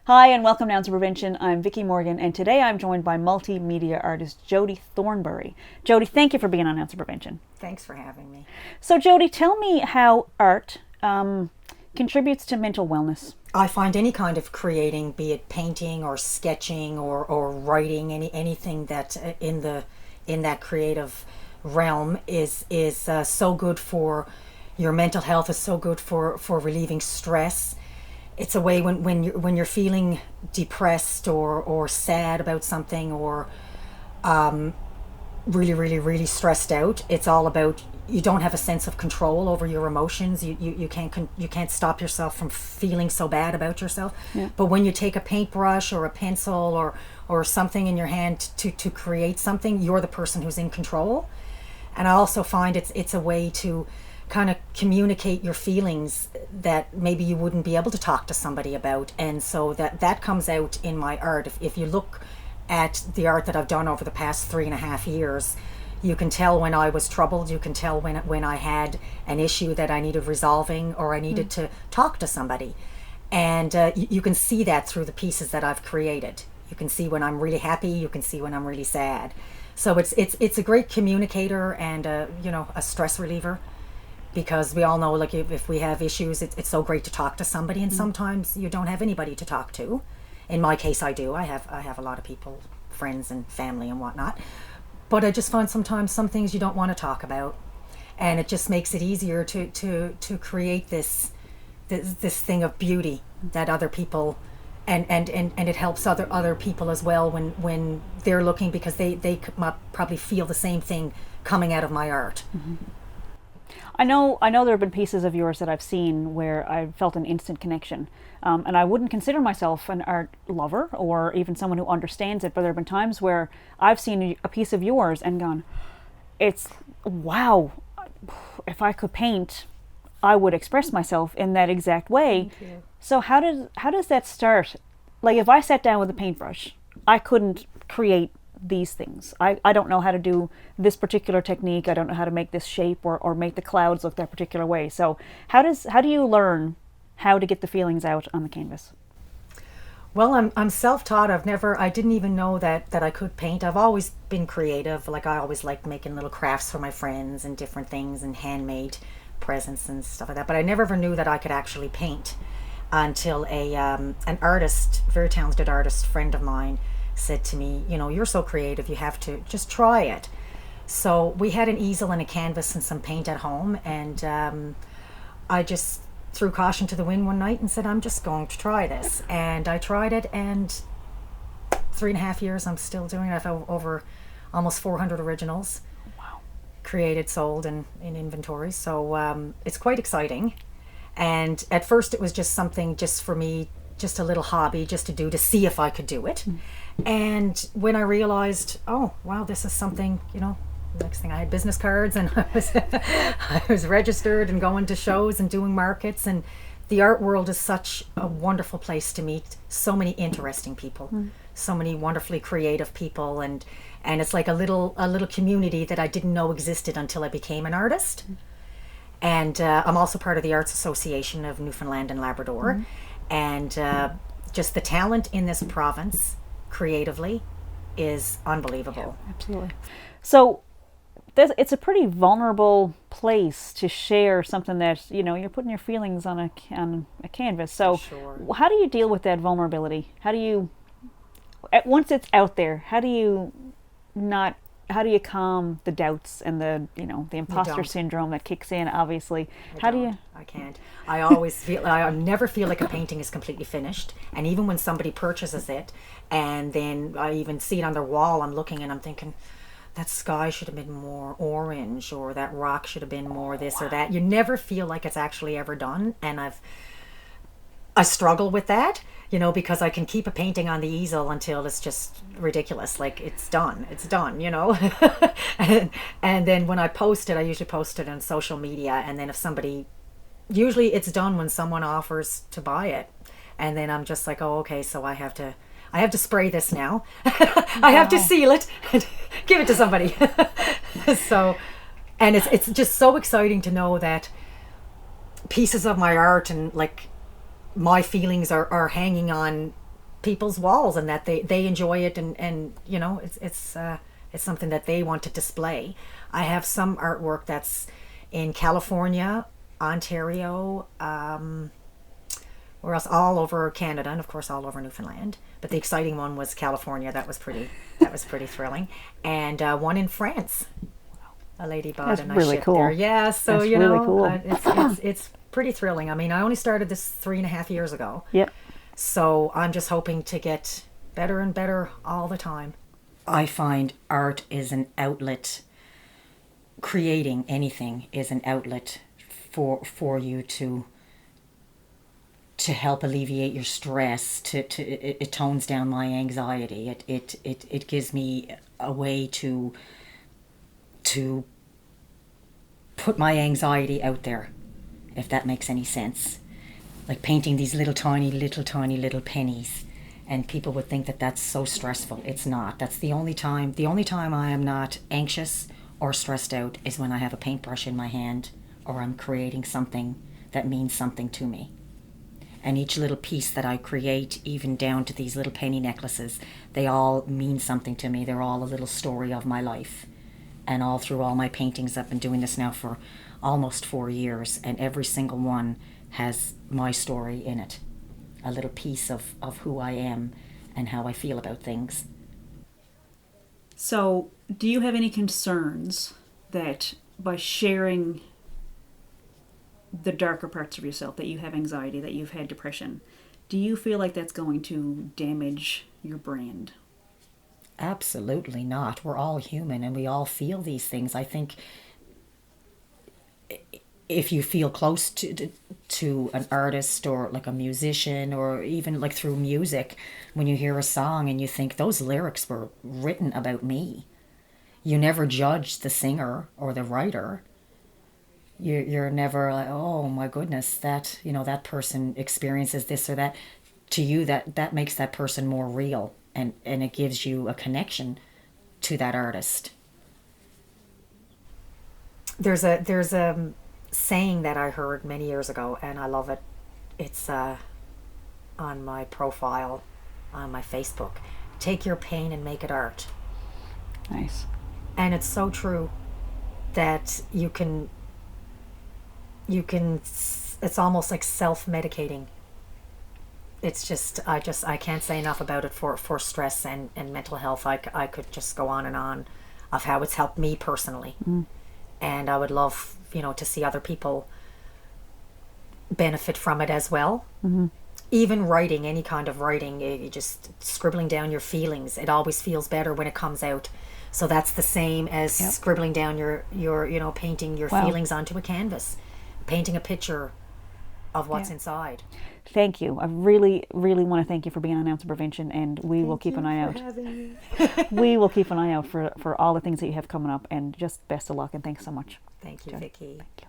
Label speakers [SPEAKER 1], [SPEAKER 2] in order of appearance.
[SPEAKER 1] Hi and welcome down to Prevention. I'm Vickie Morgan and today I'm joined by multimedia artist Jodie Thornbury. Jodie, thank you for being on Answer Prevention.
[SPEAKER 2] Thanks for having me.
[SPEAKER 1] So Jodie, tell me how art contributes to mental wellness.
[SPEAKER 2] I find any kind of creating, be it painting or sketching or writing, anything that in that creative realm is so good for your mental health. Is so good for relieving stress. It's a way when you're feeling depressed or sad about something or really stressed out. It's all about, you don't have a sense of control over your emotions. You can't stop yourself from feeling so bad about yourself.
[SPEAKER 1] Yeah.
[SPEAKER 2] But when you take a paintbrush or a pencil or something in your hand to create something, you're the person who's in control. And I also find it's a way to kind of communicate your feelings that maybe you wouldn't be able to talk to somebody about. And so that comes out in my art. If you look at the art that I've done over the past 3.5 years, you can tell when I was troubled. You can tell when I had an issue that I needed resolving or I needed to talk to somebody. And you can see that through the pieces that I've created. You can see when I'm really happy. You can see when I'm really sad. So it's a great communicator and a stress reliever, because we all know, like, if we have issues, it's so great to talk to somebody, and sometimes you don't have anybody to talk to. In my case, I do. I have a lot of people, friends and family and whatnot. But I just find sometimes some things you don't want to talk about, and it just makes it easier to create this thing of beauty that other people, and it helps other people as well when they're looking, because they probably feel the same thing coming out of my art.
[SPEAKER 1] Mm-hmm. I know there have been pieces of yours that I've seen where I've felt an instant connection. And I wouldn't consider myself an art lover or even someone who understands it, but there have been times where I've seen a piece of yours and gone, it's, wow, if I could paint, I would express myself in that exact way.
[SPEAKER 2] Thank you.
[SPEAKER 1] So how does that start? Like, if I sat down with a paintbrush, I couldn't create these things. I don't know how to do this particular technique. I don't know how to make this shape or make the clouds look that particular way. So how do you learn how to get the feelings out on the canvas?
[SPEAKER 2] Well, I'm self-taught. I didn't even know that I could paint. I've always been creative. Like, I always liked making little crafts for my friends and different things and handmade presents and stuff like that. But I never ever knew that I could actually paint until an artist, very talented artist friend of mine, said to me, you're so creative, you have to just try it. So we had an easel and a canvas and some paint at home, and I just threw caution to the wind one night and said, I'm just going to try this. And I tried it, and 3.5 years I'm still doing it. I've over almost 400 originals.
[SPEAKER 1] Wow.
[SPEAKER 2] Created, sold, and in inventory. So it's quite exciting. And at first it was just something just for me, just a little hobby, just to do, to see if I could do it. And when I realized, oh wow, this is something, next thing I had business cards, and I was registered and going to shows and doing markets. And the art world is such a wonderful place to meet so many interesting people, so many wonderfully creative people, and it's like a little community that I didn't know existed until I became an artist. And I'm also part of the Arts Association of Newfoundland and Labrador. And just the talent in this province creatively is unbelievable.
[SPEAKER 1] Yeah, absolutely. So it's a pretty vulnerable place to share something that, you're putting your feelings on a canvas. So
[SPEAKER 2] Sure.
[SPEAKER 1] How do you deal with that vulnerability? How do you, once it's out there, how do you calm the doubts and the imposter
[SPEAKER 2] don't.
[SPEAKER 1] syndrome that kicks in, obviously?
[SPEAKER 2] I can't. I never feel like a painting is completely finished. And even when somebody purchases it, and then I even see it on their wall, I'm looking and I'm thinking, that sky should have been more orange, or that rock should have been more this or that. You never feel like it's actually ever done. And I struggle with that, because I can keep a painting on the easel until it's just ridiculous. Like, it's done, and then when I post it, I usually post it on social media. And then usually it's done when someone offers to buy it. And then I'm just like, oh, okay, so I have to spray this now. I have to seal it and give it to somebody. So, and it's just so exciting to know that pieces of my art and like my feelings are hanging on people's walls, and that they enjoy it, and you know, it's something that they want to display. I have some artwork that's in California, Ontario, where else, all over Canada, and of course all over Newfoundland. But the exciting one was California. That was pretty thrilling. And one in France. A lady bought,
[SPEAKER 1] That's
[SPEAKER 2] and I
[SPEAKER 1] really
[SPEAKER 2] shipped
[SPEAKER 1] cool.
[SPEAKER 2] there. Yeah, so
[SPEAKER 1] That's
[SPEAKER 2] you know,
[SPEAKER 1] really cool.
[SPEAKER 2] it's pretty thrilling. I mean, I only started this 3.5 years ago.
[SPEAKER 1] Yep.
[SPEAKER 2] So I'm just hoping to get better and better all the time. I find art is an outlet. Creating anything is an outlet for you to help alleviate your stress. It tones down my anxiety. It gives me a way to put my anxiety out there, if that makes any sense. Like painting these little tiny pennies, and people would think that that's so stressful. It's not. That's the only time I am not anxious or stressed out is when I have a paintbrush in my hand, or I'm creating something that means something to me. And each little piece that I create, even down to these little penny necklaces, they all mean something to me. They're all a little story of my life. And all through all my paintings, I've been doing this now for almost 4 years, and every single one has my story in it. A little piece of who I am and how I feel about things.
[SPEAKER 1] So, do you have any concerns that by sharing the darker parts of yourself, that you have anxiety, that you've had depression, do you feel like that's going to damage your brand?
[SPEAKER 2] Absolutely not. We're all human and we all feel these things. I think if you feel close to an artist or like a musician, or even like through music, when you hear a song and you think those lyrics were written about me, you never judge the singer or the writer. You're never like, oh my goodness, that, you know, that person experiences this or that. To you, that makes that person more real, and it gives you a connection to that artist. There's a saying that I heard many years ago, and I love it. It's on my profile on my Facebook. Take your pain and make it art.
[SPEAKER 1] Nice.
[SPEAKER 2] And it's so true that you can it's almost like self-medicating. It's just I can't say enough about it for stress and mental health. I could just go on and on of how it's helped me personally. And I would love, you know, to see other people benefit from it as well. Even writing, any kind of writing, you just scribbling down your feelings, it always feels better when it comes out. So that's the same as scribbling down your you know, painting your feelings onto a canvas, painting a picture of what's inside.
[SPEAKER 1] Thank you. I really, really want to thank you for being on Ounce of Prevention, and we will keep an eye out. We will keep an eye out for all the things that you have coming up, and just best of luck, and thanks so much.
[SPEAKER 2] Thank you,
[SPEAKER 1] Jodie.
[SPEAKER 2] Vickie.
[SPEAKER 1] Thank you.